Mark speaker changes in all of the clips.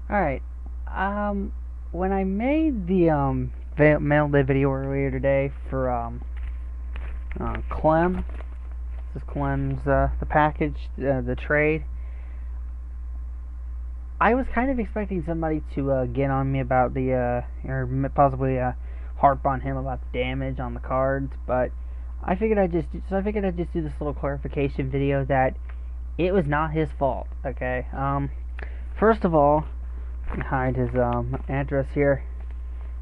Speaker 1: Alright, when I made the, mail day video earlier today for, Clem, this is Clem's, the package, the trade, I was kind of expecting somebody to, get on me about the, or possibly, harp on him about the damage on the cards, but I figured I'd just do this little clarification video that it was not his fault, okay? First of all, hide his address here.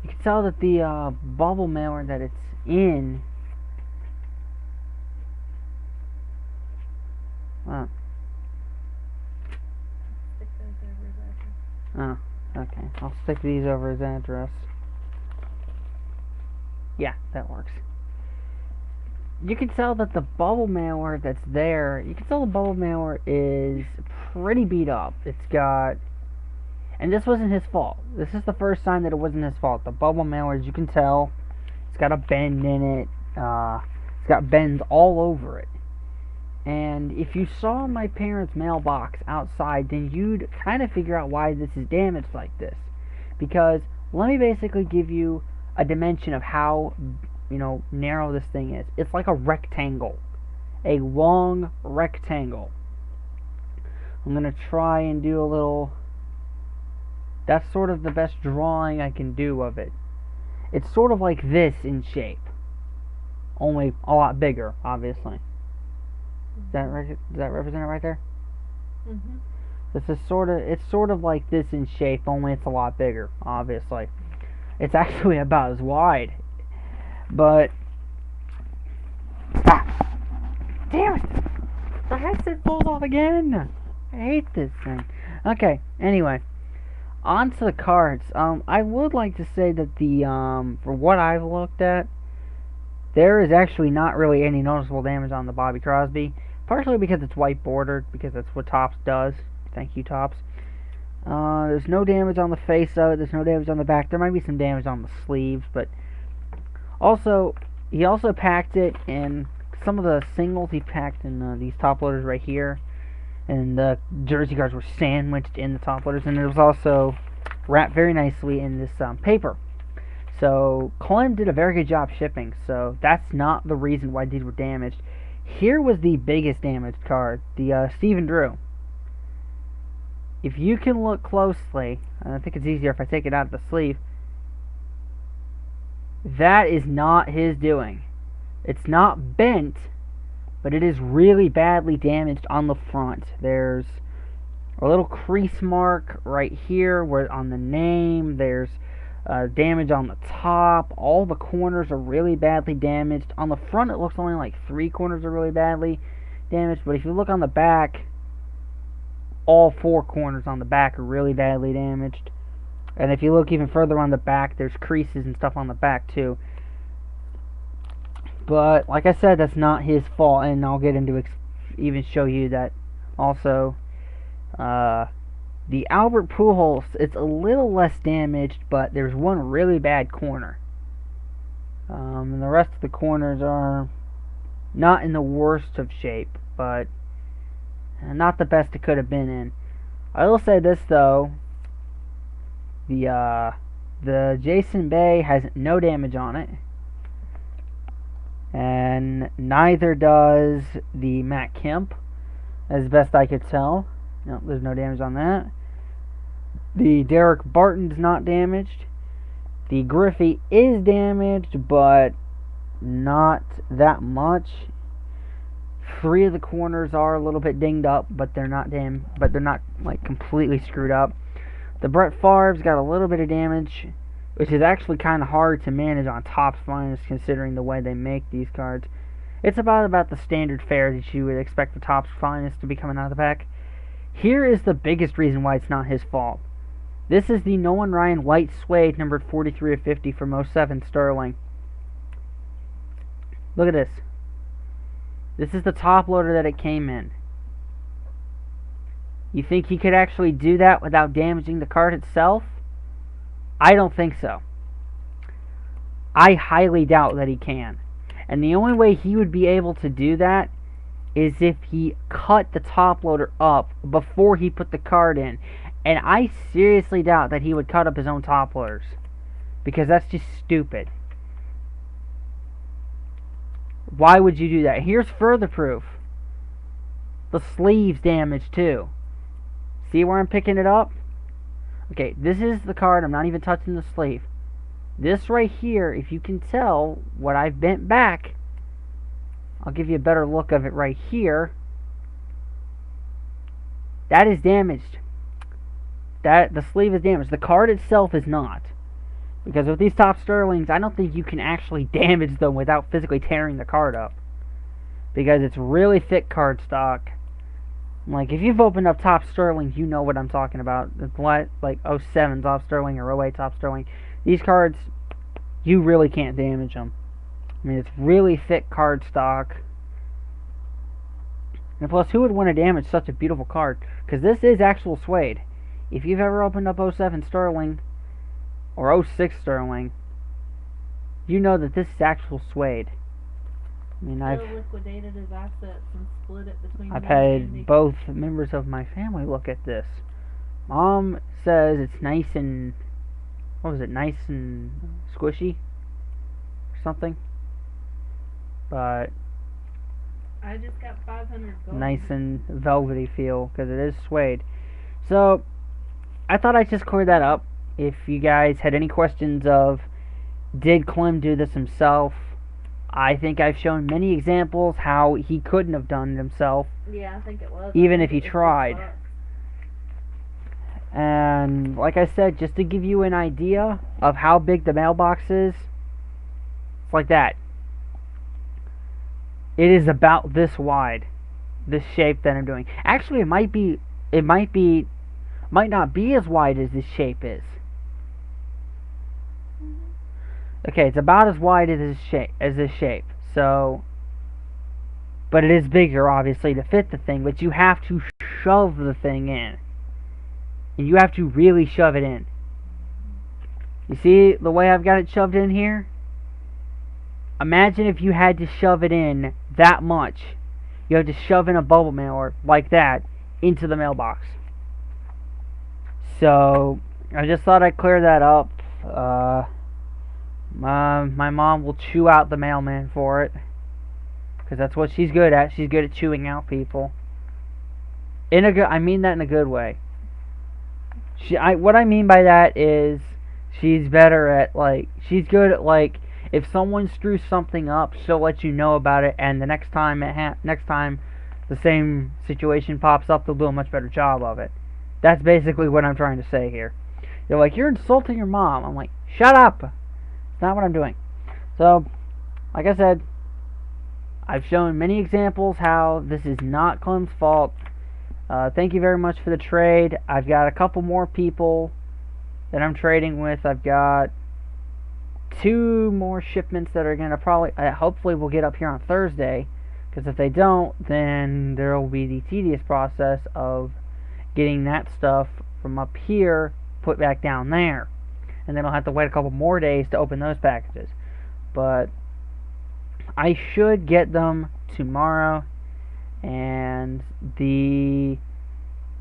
Speaker 1: You can tell that the bubble malware that it's in. Oh,
Speaker 2: Stick those over his address.
Speaker 1: oh, okay. I'll stick these over his address. Yeah, that works. You can tell that the bubble malware that's there. You can tell the bubble malware is pretty beat up. It's got. And this wasn't his fault. This is the first sign that it wasn't his fault. The bubble malware, as you can tell, it's got a bend in it. It's got bends all over it. And if you saw my parents' mailbox outside, then you'd kind of figure out why this is damaged like this. Because let me basically give you a dimension of how, narrow this thing is. It's like a rectangle. A long rectangle. I'm going to try and do a little. That's sort of the best drawing I can do of it. It's sort of like this in shape. Only a lot bigger, obviously. Does that represent it right there?
Speaker 2: Mhm.
Speaker 1: It's sort of like this in shape, only it's a lot bigger, obviously. It's actually about as wide. But damn it! The headset falls off again! I hate this thing. Okay, anyway. On to the cards. I would like to say that for what I've looked at, there is actually not really any noticeable damage on the Bobby Crosby. Partially because it's white bordered, because that's what Topps does. Thank you, Topps. There's no damage on the face of it. There's no damage on the back. There might be some damage on the sleeves, but he also packed it in some of the singles. He packed in these top loaders right here, and the jersey cards were sandwiched in the top loaders, and it was also wrapped very nicely in this paper. So Clem did a very good job shipping, so that's not the reason why these were damaged. Here was the biggest damaged card, the Stephen Drew. If you can look closely, and I think it's easier if I take it out of the sleeve, that is not his doing. It's not bent, but it is really badly damaged on the front. There's a little crease mark right here where on the name. There's damage on the top. All the corners are really badly damaged. On the front, it looks only like 3 corners are really badly damaged. But if you look on the back, all 4 corners on the back are really badly damaged. And if you look even further on the back, there's creases and stuff on the back too. But like I said, that's not his fault, and I'll get into even show you that also. The Albert Pujols, it's a little less damaged, but there's one really bad corner. And the rest of the corners are not in the worst of shape, but not the best it could have been in. I will say this though, the Jason Bay has no damage on it, and neither does the Matt Kemp, as best I could tell. No, there's no damage on that. The Derek Barton's not damaged. The Griffey is damaged, but not that much. 3 of the corners are a little bit dinged up, but they're not like completely screwed up. The Brett Favre's got a little bit of damage, which is actually kind of hard to manage on Topps Finest considering the way they make these cards. It's about the standard fare that you would expect the Topps Finest to be coming out of the pack. Here is the biggest reason why it's not his fault. This is the Nolan Ryan White Suede numbered 43 of 50 from 07 Sterling. Look at this. This is the top loader that it came in. You think he could actually do that without damaging the card itself? I don't think so. I highly doubt that he can. And the only way he would be able to do that is if he cut the top loader up before he put the card in. And I seriously doubt that he would cut up his own top loaders, because that's just stupid. Why would you do that? Here's further proof. The sleeve's damaged too. See where I'm picking it up? Okay, this is the card. I'm not even touching the sleeve. This right here, if you can tell what I've bent back, I'll give you a better look of it right here. That is damaged. The sleeve is damaged. The card itself is not. Because with these Top Sterlings, I don't think you can actually damage them without physically tearing the card up. Because it's really thick cardstock. Like, if you've opened up Top Sterlings, you know what I'm talking about. It's like 07 Top Sterling or 08 Top Sterling. These cards, you really can't damage them. I mean, it's really thick cardstock. And plus, who would want to damage such a beautiful card? Because this is actual suede. If you've ever opened up 07 Sterling or 06 Sterling, you know that this is actual suede. I mean,
Speaker 2: I've liquidated his assets and split it between.
Speaker 1: I've had both members of my family look at this. Mom says it's nice and nice and squishy or something. But
Speaker 2: I just got 500 gold.
Speaker 1: Nice and velvety feel, because it is suede. So I thought I'd just clear that up. If you guys had any questions of, did Clem do this himself? I think I've shown many examples how he couldn't have done it himself.
Speaker 2: Yeah, I think it was.
Speaker 1: Even if he tried. And like I said, just to give you an idea of how big the mailbox is, it's like that. It is about this wide, this shape that I'm doing. Actually, it might not be as wide as this shape is. Okay, it's about as wide as this shape. So, but it is bigger, obviously, to fit the thing. But you have to shove the thing in, and you have to really shove it in. You see the way I've got it shoved in here? Imagine if you had to shove it in that much. You have to shove in a bubble mailer like that into the mailbox. So, I just thought I'd clear that up. My mom will chew out the mailman for it, because that's what she's good at. She's good at chewing out people. I mean that in a good way. What I mean by that is, she's better at, she's good at, if someone screws something up, she'll let you know about it, and the next time the same situation pops up, they'll do a much better job of it. That's basically what I'm trying to say here. They're like, you're insulting your mom. I'm like, shut up! It's not what I'm doing. So, like I said, I've shown many examples how this is not Clem's fault. Thank you very much for the trade. I've got a couple more people that I'm trading with. I've got 2 more shipments that are going to hopefully will get up here on Thursday. Because if they don't, then there will be the tedious process of getting that stuff from up here put back down there. And then I'll have to wait a couple more days to open those packages. But I should get them tomorrow. And the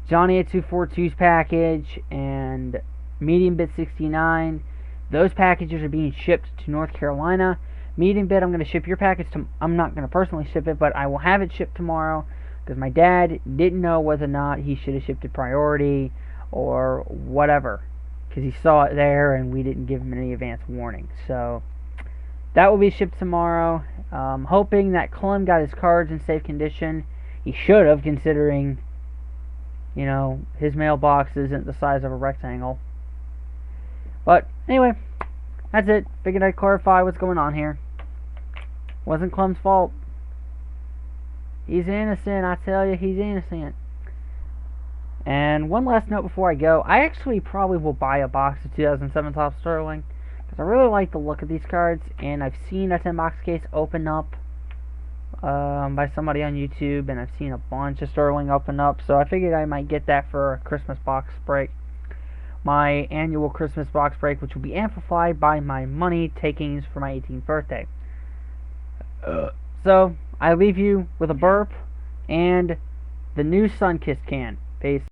Speaker 1: Johnny at 242's package and Medium Bit 69, those packages are being shipped to North Carolina. Medium Bit, I'm going to ship your package to... I'm not going to personally ship it, but I will have it shipped tomorrow. Because my dad didn't know whether or not he should have shipped it priority or whatever. Because he saw it there and we didn't give him any advance warning. So, that will be shipped tomorrow. Hoping that Clem got his cards in safe condition. He should have, considering, you know, his mailbox isn't the size of a rectangle. But, anyway, that's it. Figured I'd clarify what's going on here. Wasn't Clem's fault. He's innocent, I tell you, he's innocent. And one last note before I go. I actually probably will buy a box of 2007 Top Sterling. Because I really like the look of these cards. And I've seen a 10 box case open up by somebody on YouTube. And I've seen a bunch of Sterling open up. So I figured I might get that for a Christmas box break. My annual Christmas box break, which will be amplified by my money takings for my 18th birthday. So, I leave you with a burp and the new Sunkist can. Peace.